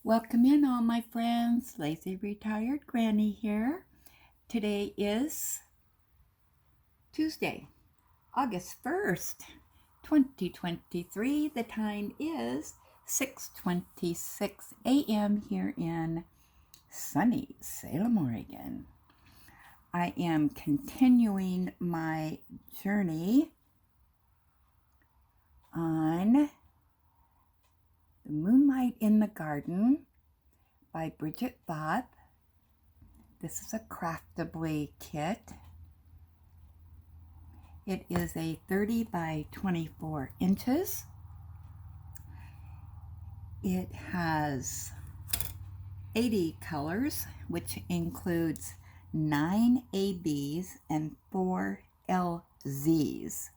Welcome in all my friends. Lazy Retired Granny here. Today is Tuesday, August 1st, 2023. The time is 6:26 a.m. here in sunny Salem, Oregon. I am continuing my journey on The Moonlight in the Garden by Bridget Voth. This is a Craftibly kit. It is a 30 by 24 inches. It has 80 colors, which includes 9 ABs and 4 LZs.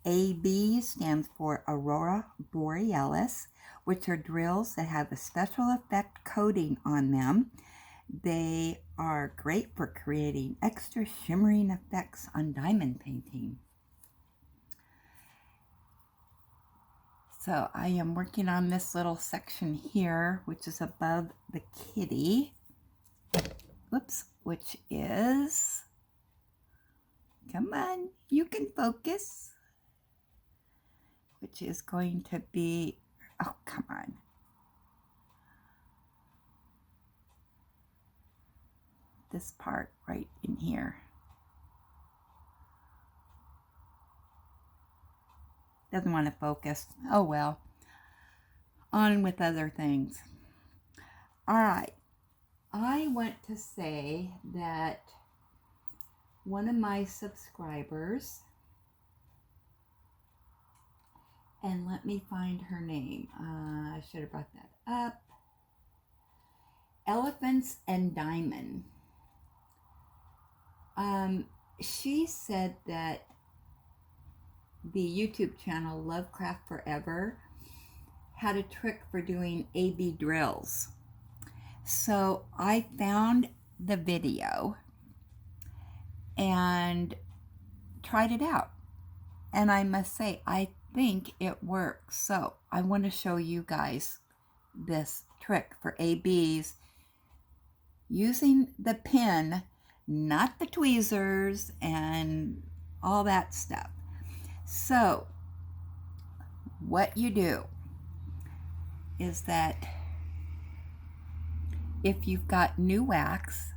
AB stands for Aurora Borealis, which are drills that have a special effect coating on them. They are great for creating extra shimmering effects on diamond painting. So I am working on this little section here, which is above the kitty. Whoops, which is, come on, you can focus. Which is going to be, oh, come on. This part right in here. Doesn't want to focus. Oh well. On with other things. All right. I want to say that one of my subscribers, and let me find her name. I should have brought that up. Elephants and Diamond. She said that the YouTube channel Lovecraft Forever had a trick for doing AB drills. So I found the video and tried it out. And I must say, I think it works. So I want to show you guys this trick for ABs using the pen, not the tweezers and all that stuff. So what you do is that if you've got new wax,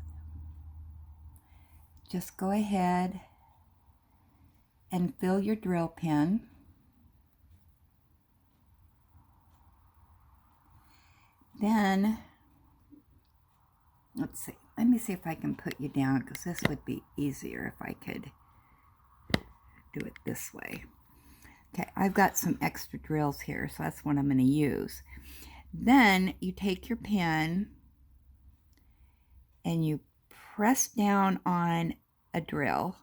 just go ahead and fill your drill pen. Then, let's see. Let me see if I can put you down, because this would be easier if I could do it this way. Okay, I've got some extra drills here, so that's what I'm going to use. Then you take your pen and you press down on a drill,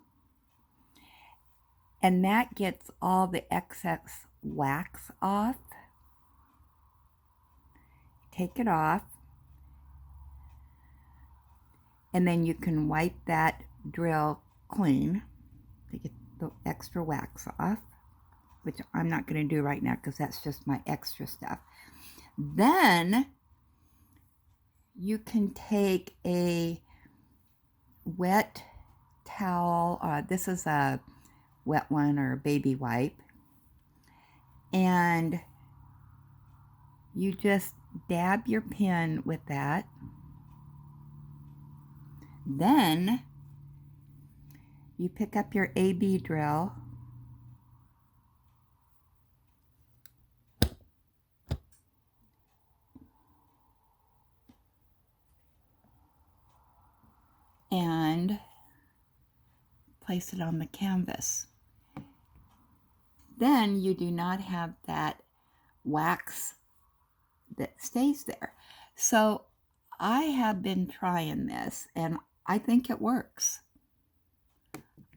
and that gets all the excess wax off. Take it off, and then you can wipe that drill clean to get the extra wax off, which I'm not going to do right now because that's just my extra stuff. Then you can take a wet towel, this is a wet one or a baby wipe, and you just dab your pen with that. Then you pick up your AB drill and place it on the canvas. Then you do not have that wax that stays there. So I have been trying this and I think it works.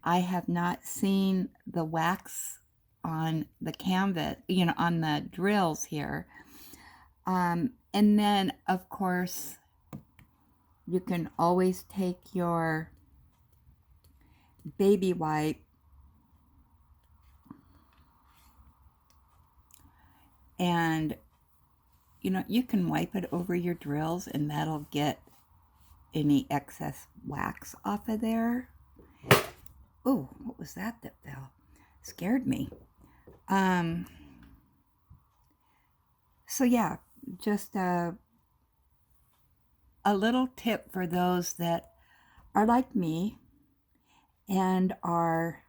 I have not seen the wax on the canvas, on the drills here. And then, of course, you can always take your baby wipe and you know, you can wipe it over your drills and that'll get any excess wax off of there. Oh, what was that fell? Scared me. So yeah, just a little tip for those that are like me and are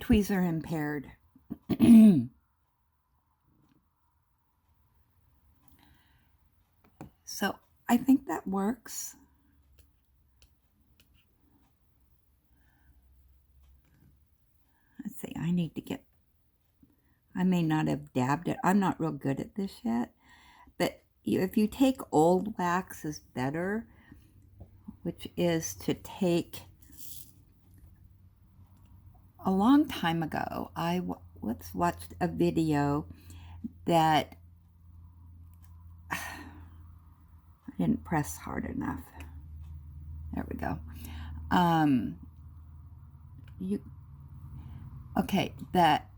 tweezer impaired. So I think that works. Let's see, I may not have dabbed it. I'm not real good at this yet. But if you take old wax is better, which is to take, a long time ago, I watched a video that I didn't press hard enough. There we go. Okay, that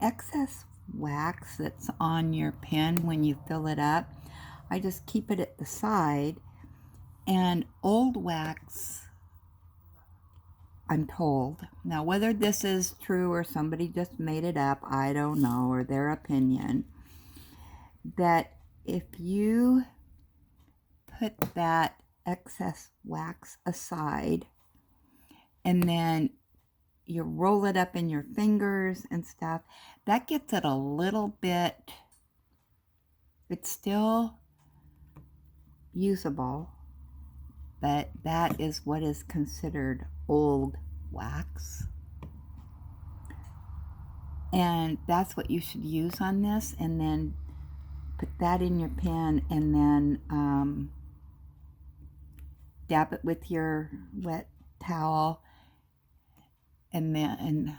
excess wax that's on your pen when you fill it up, I just keep it at the side, and old wax, I'm told, now whether this is true or somebody just made it up, I don't know, or their opinion, that if you put that excess wax aside and then you roll it up in your fingers and stuff, that gets it a little bit, it's still usable, but that is what is considered old wax. And that's what you should use on this, and then put that in your pen and then dab it with your wet towel, and then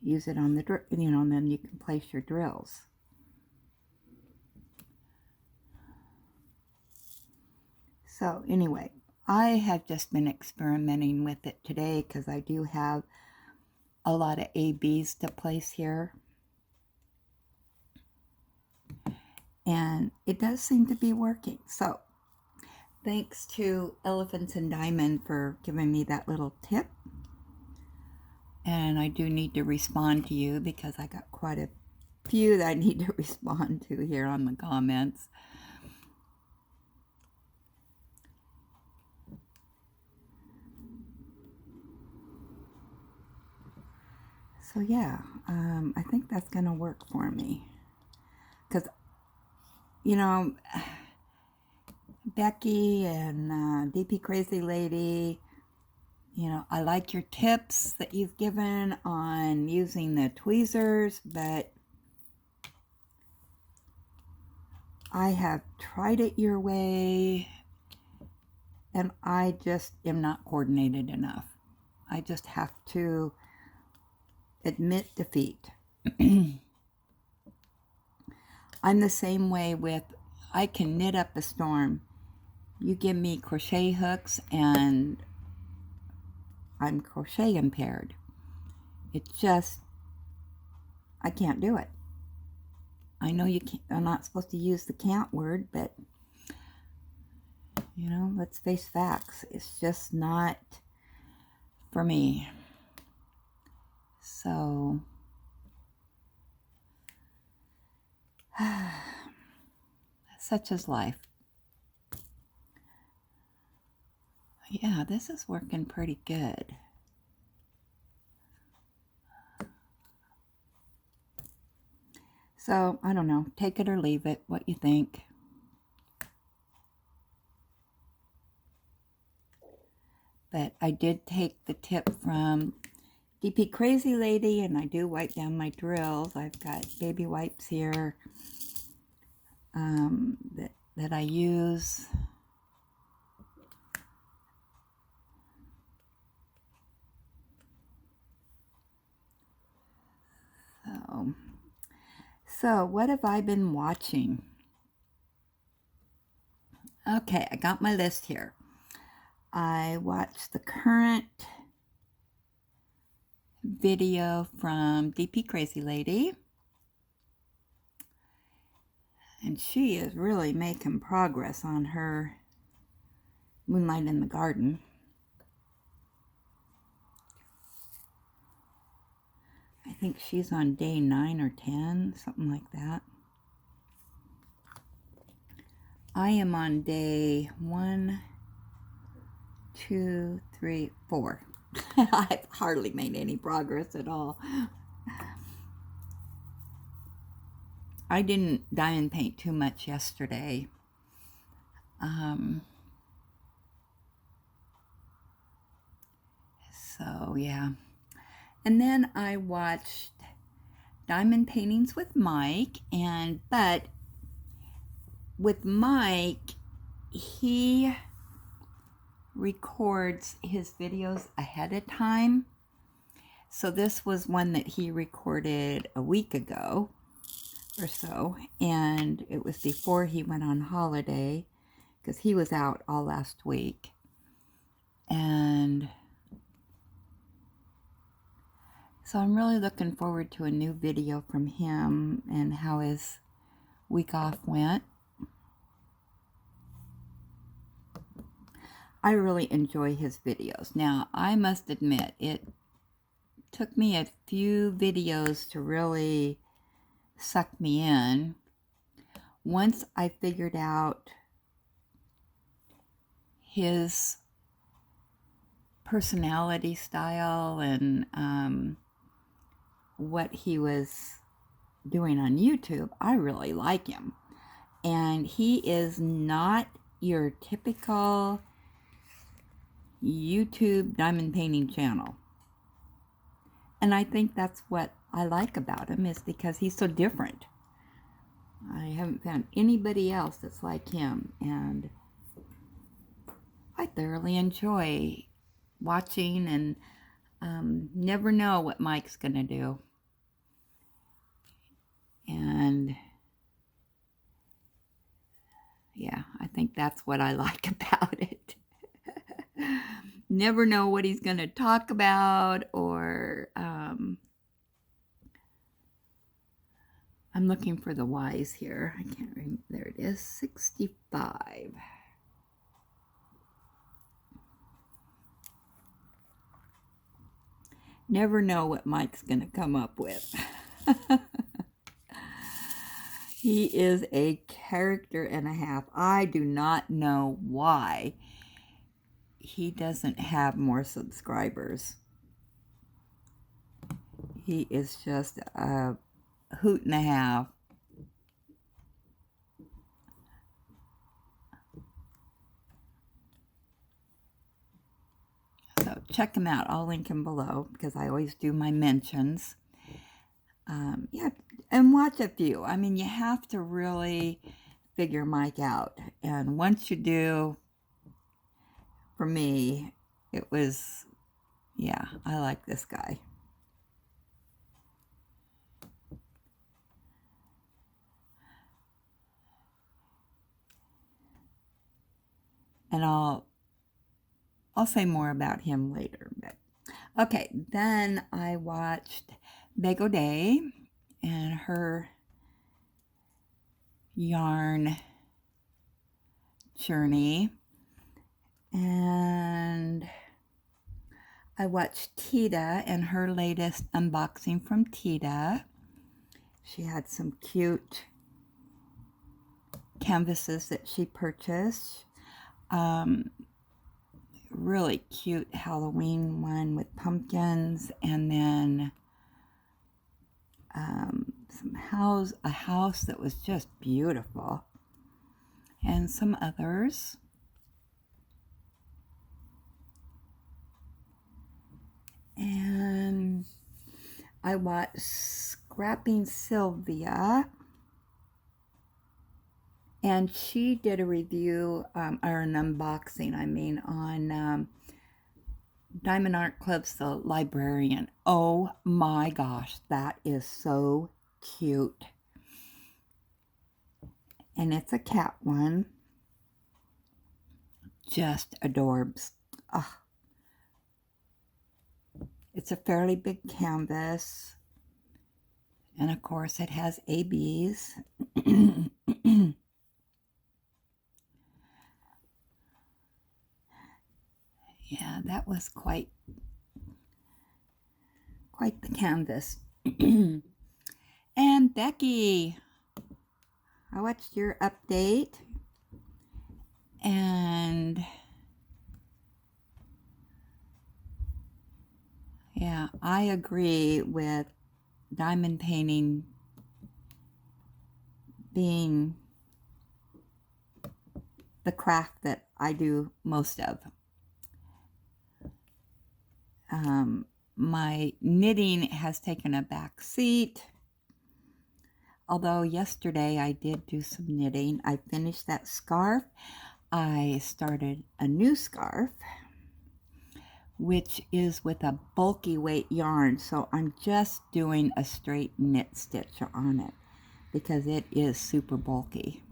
use it on the, you know, and then you can place your drills. So anyway, I have just been experimenting with it today because I do have a lot of ABs to place here. And it does seem to be working. So thanks to Elephants and Diamond for giving me that little tip. And I do need to respond to you because I got quite a few that I need to respond to here on the comments. So yeah, I think that's going to work for me. Because, you know, Becky and DP Crazy Lady, you know, I like your tips that you've given on using the tweezers, but I have tried it your way, and I just am not coordinated enough. I just have to admit defeat. I'm the same way with, I can knit up a storm. You give me crochet hooks and I'm crochet impaired. It just, I can't do it. I know you can't, I'm not supposed to use the can't word, but you know, let's face facts. It's just not for me. So such is life. Yeah, this is working pretty good. So, I don't know. Take it or leave it. What you think. But I did take the tip from DP Crazy Lady, and I do wipe down my drills. I've got baby wipes here that I use. So what have I been watching? Okay, I got my list here. I watched the current video from DP Crazy Lady. And she is really making progress on her Moonlight in the Garden. I think she's on day 9 or 10, something like that. I am on day 1, 2, 3, 4. I've hardly made any progress at all. I didn't diamond paint too much yesterday. So yeah. And then I watched Diamond Paintings with Mike, but with Mike, he records his videos ahead of time. So this was one that he recorded a week ago or so, and it was before he went on holiday because he was out all last week. And so I'm really looking forward to a new video from him and how his week off went. I really enjoy his videos. Now, I must admit, it took me a few videos to really suck me in. Once I figured out his personality style and what he was doing on YouTube, I really like him. And he is not your typical YouTube diamond painting channel. And I think that's what I like about him, is because he's so different. I haven't found anybody else that's like him, and I thoroughly enjoy watching, and never know what Mike's gonna do. And yeah, I think that's what I like about it. Never know what he's gonna talk about, or I'm looking for the Y's here. I can't remember. There it is, 65. Never know what Mike's going to come up with. He is a character and a half. I do not know why he doesn't have more subscribers. He is just a hoot and a half. So check him out. I'll link him below because I always do my mentions. Yeah, and watch a few. I mean, you have to really figure Mike out. And once you do, for me, it was, yeah, I like this guy. And I'll say more about him later. But okay, then I watched Bego Day and her yarn journey. And I watched Tita and her latest unboxing from Tita. She had some cute canvases that she purchased. Really cute Halloween one with pumpkins, and then a house that was just beautiful, and some others. And I watched Scrapping Sylvia, and she did a review, or an unboxing, I mean, on Diamond Art Club's The Librarian. Oh my gosh, that is so cute. And it's a cat one. Just adorbs. Oh. It's a fairly big canvas, and of course it has ABs. Yeah, that was quite the canvas. And Becky, I watched your update, and yeah, I agree with diamond painting being the craft that I do most of. My knitting has taken a back seat, although yesterday I did do some knitting. I finished that scarf. I started a new scarf, which is with a bulky weight yarn, so I'm just doing a straight knit stitch on it because it is super bulky.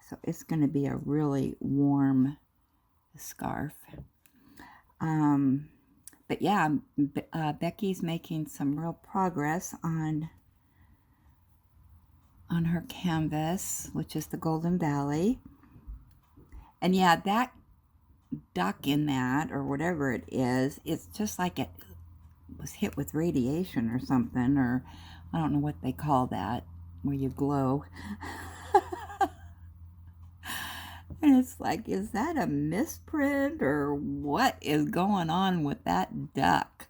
So it's going to be a really warm scarf. But yeah, Becky's making some real progress on her canvas, which is the Golden Valley. And yeah, that duck in that, or whatever it is, it's just like it was hit with radiation or something, or I don't know what they call that, where you glow. And it's like, is that a misprint, or what is going on with that duck?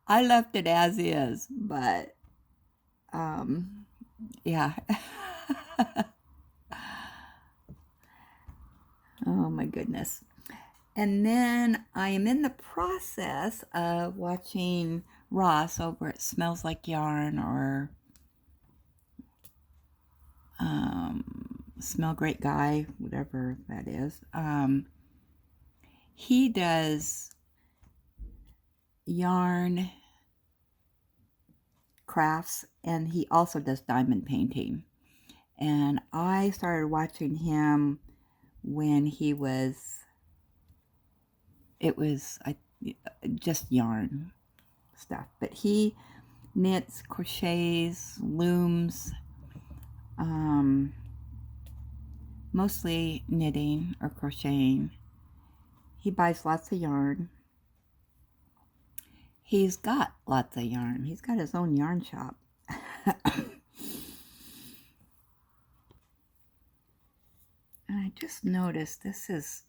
I left it as is, but yeah. Oh my goodness. And then I am in the process of watching Ross over at Smells Like Yarn, or Smell Great Guy, whatever that is. He does yarn crafts, and he also does diamond painting. And I started watching him when he was, just yarn stuff, but he knits, crochets, looms, mostly knitting or crocheting. He buys lots of yarn. He's got lots of yarn. He's got his own yarn shop. And I just noticed this is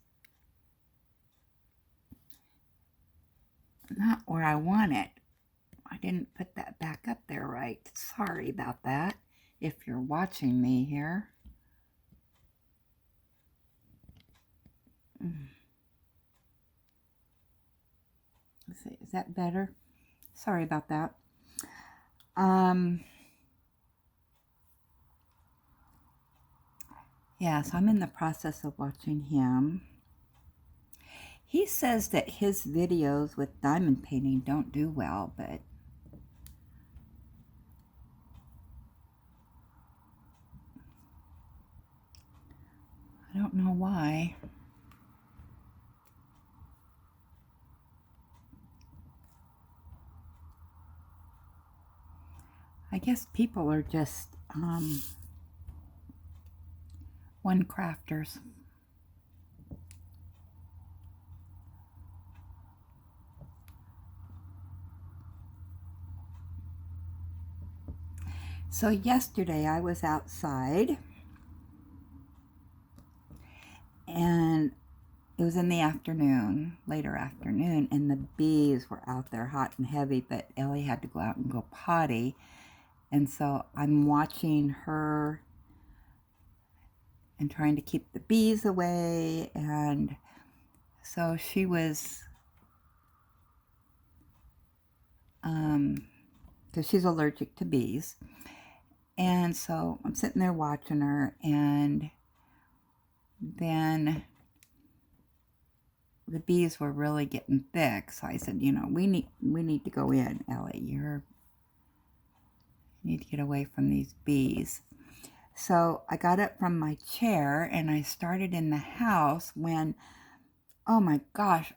not where I want it. I didn't put that back up there right. Sorry about that, if you're watching me here. Let's see, is that better? Sorry about that. Yeah, so I'm in the process of watching him. He says that his videos with diamond painting don't do well, but I don't know why. I guess people are just one crafters. So yesterday I was outside, and it was in the afternoon, later afternoon, and the bees were out there hot and heavy, but Ellie had to go out and go potty. And so I'm watching her and trying to keep the bees away. And so she was, because she's allergic to bees. And so I'm sitting there watching her, and then the bees were really getting thick. So I said, we need to go in, Ellie. You need to get away from these bees. So I got up from my chair and I started in the house when, oh my gosh,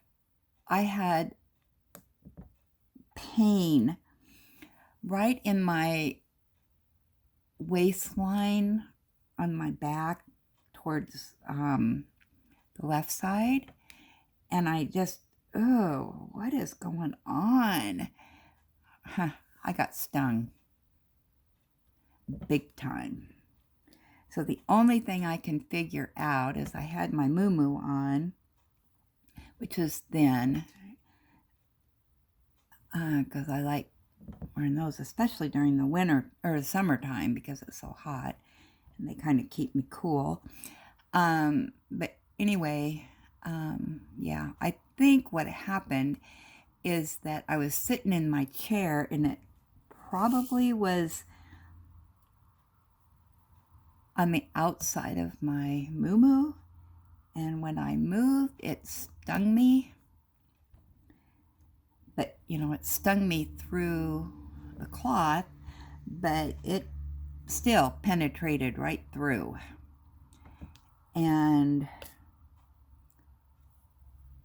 I had pain right in my waistline on my back towards the left side. And I just, oh, what is going on? I got stung big time. So the only thing I can figure out is I had my muumuu on, which was thin, because I like wearing those, especially during the winter or the summertime because it's so hot and they kind of keep me cool. But anyway, yeah, I think what happened is that I was sitting in my chair and it probably was on the outside of my muumuu, and when I moved, it stung me. But, you know, it stung me through the cloth, but it still penetrated right through. And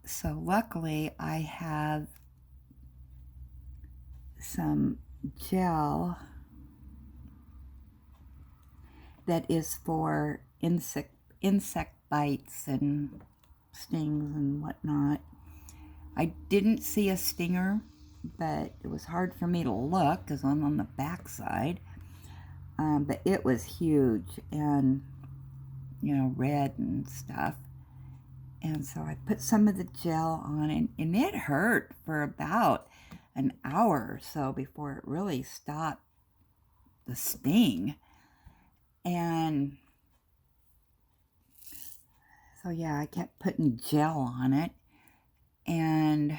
so luckily I have some gel that is for insect bites and stings and whatnot. I didn't see a stinger, but it was hard for me to look because I'm on the back side. But it was huge and, you know, red and stuff. And so I put some of the gel on and it hurt for about an hour or so before it really stopped the sting. And so yeah, I kept putting gel on it, and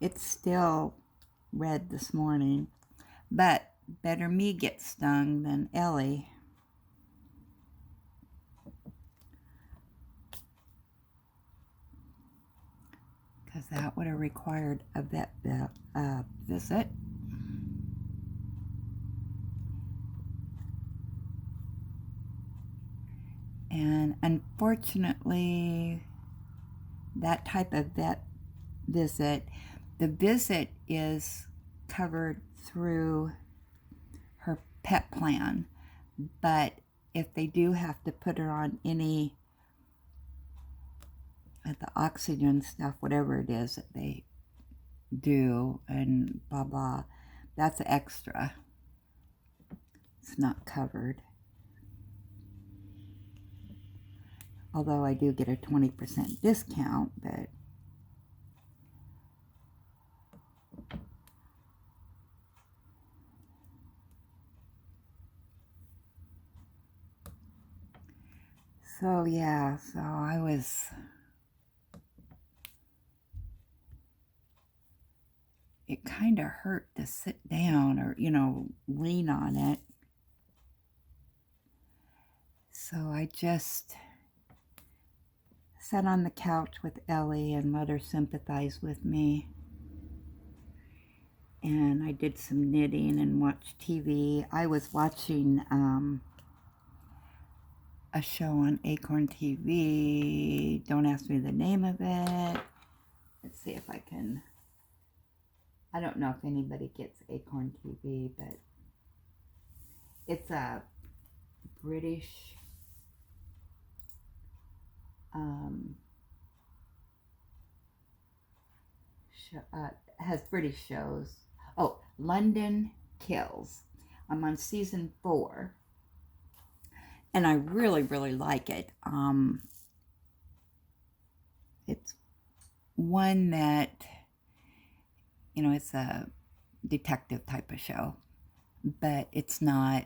it's still red this morning, but better me get stung than Ellie. Because that would have required a vet visit. And unfortunately, that type of vet visit, the visit is covered through her pet plan. But if they do have to put her on any of the oxygen stuff, whatever it is that they do, and blah blah, that's extra. It's not covered. Although I do get a 20% discount, but so yeah, so I was, it kind of hurt to sit down or, you know, lean on it. So I just sat on the couch with Ellie and let her sympathize with me. And I did some knitting and watched TV. I was watching a show on Acorn TV. Don't ask me the name of it. Let's see if I can. I don't know if anybody gets Acorn TV, but it's a British has British shows. Oh, London Kills. I'm on season 4, and I really, really like it. It's one that, you know, it's a detective type of show, but it's not.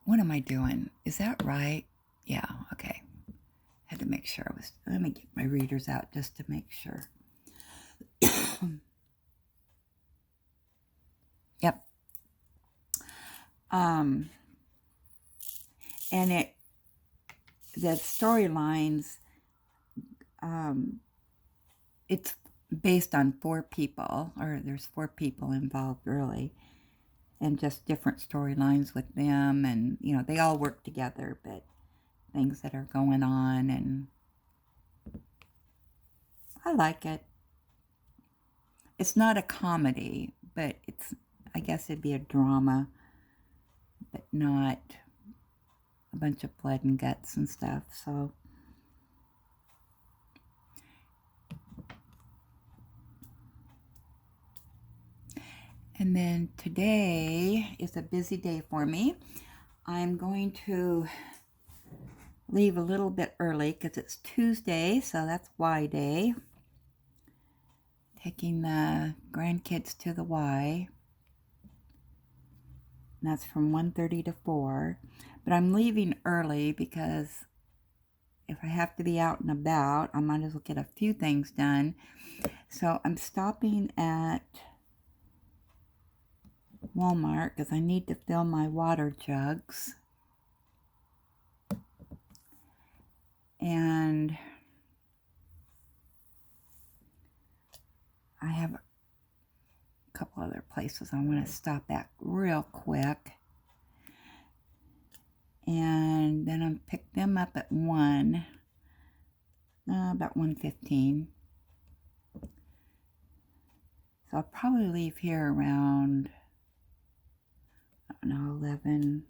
What am I doing? Is that right? Yeah, okay. Had to make sure I was. Let me get my readers out just to make sure. Yep. And the storylines, it's based on 4 people, or there's 4 people involved really, and just different storylines with them, and you know, they all work together, but things that are going on, and I like it. It's not a comedy, but it's, I guess it'd be a drama, but not a bunch of blood and guts and stuff. So and then today is a busy day for me. I'm going to leave a little bit early because it's Tuesday, so that's Y Day. Taking the grandkids to the Y. And that's from 1:30 to 4. But I'm leaving early because if I have to be out and about, I might as well get a few things done. So I'm stopping at Walmart because I need to fill my water jugs. And I have a couple other places I want to stop at real quick. And then I'll pick them up at 1, about 1:15. So I'll probably leave here around, I don't know, 11.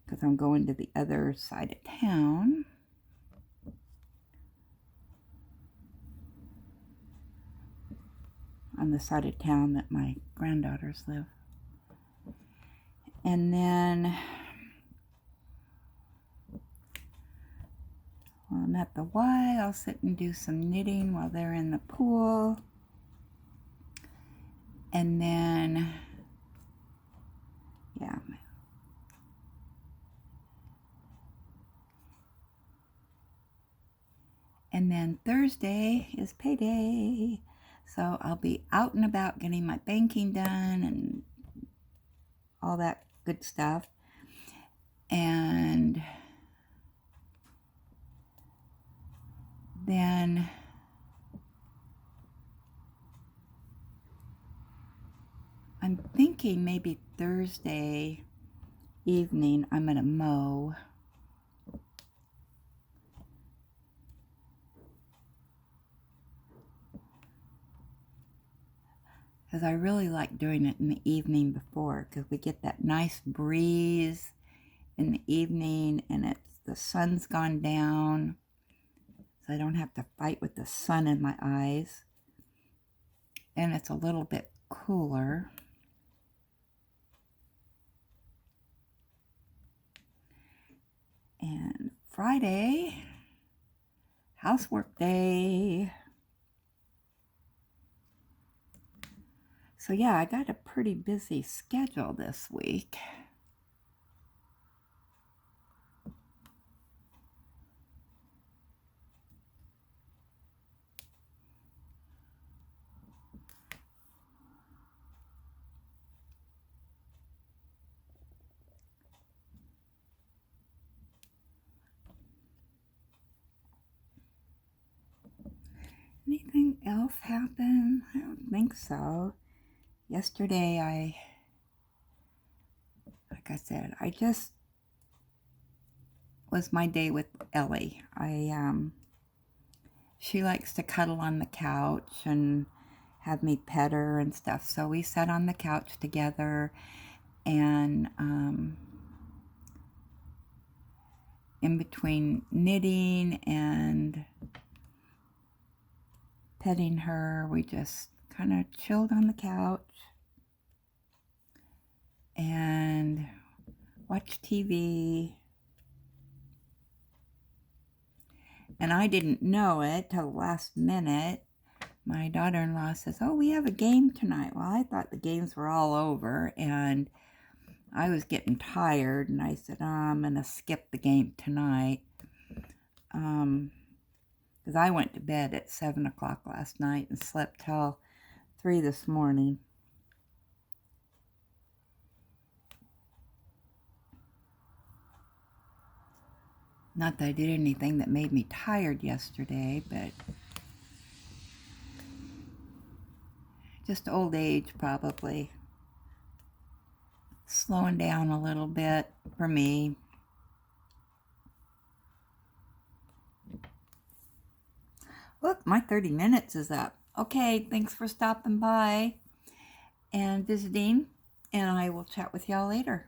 Because I'm going to the other side of town. On the side of town that my granddaughters live. And then while I'm at the Y, I'll sit and do some knitting while they're in the pool. And then, yeah. And then Thursday is payday. So I'll be out and about getting my banking done and all that good stuff. And then I'm thinking maybe Thursday evening I'm going to mow. Because I really like doing it in the evening before, because we get that nice breeze in the evening and the sun's gone down, so I don't have to fight with the sun in my eyes, and it's a little bit cooler. And Friday, housework day. So yeah, I got a pretty busy schedule this week. Anything else happen? I don't think so. Yesterday, like I said, I just was my day with Ellie. She likes to cuddle on the couch and have me pet her and stuff. So we sat on the couch together, and in between knitting and petting her, we just kind of chilled on the couch and watched TV. And I didn't know it till the last minute. My daughter-in-law says, "Oh, we have a game tonight." Well, I thought the games were all over, and I was getting tired, and I said, I'm going to skip the game tonight. Because I went to bed at 7 o'clock last night and slept till 3 this morning. Not that I did anything that made me tired yesterday, but Just old age, probably. Slowing down a little bit for me. Look, my 30 minutes is up. Okay, thanks for stopping by and visiting, and I will chat with y'all later.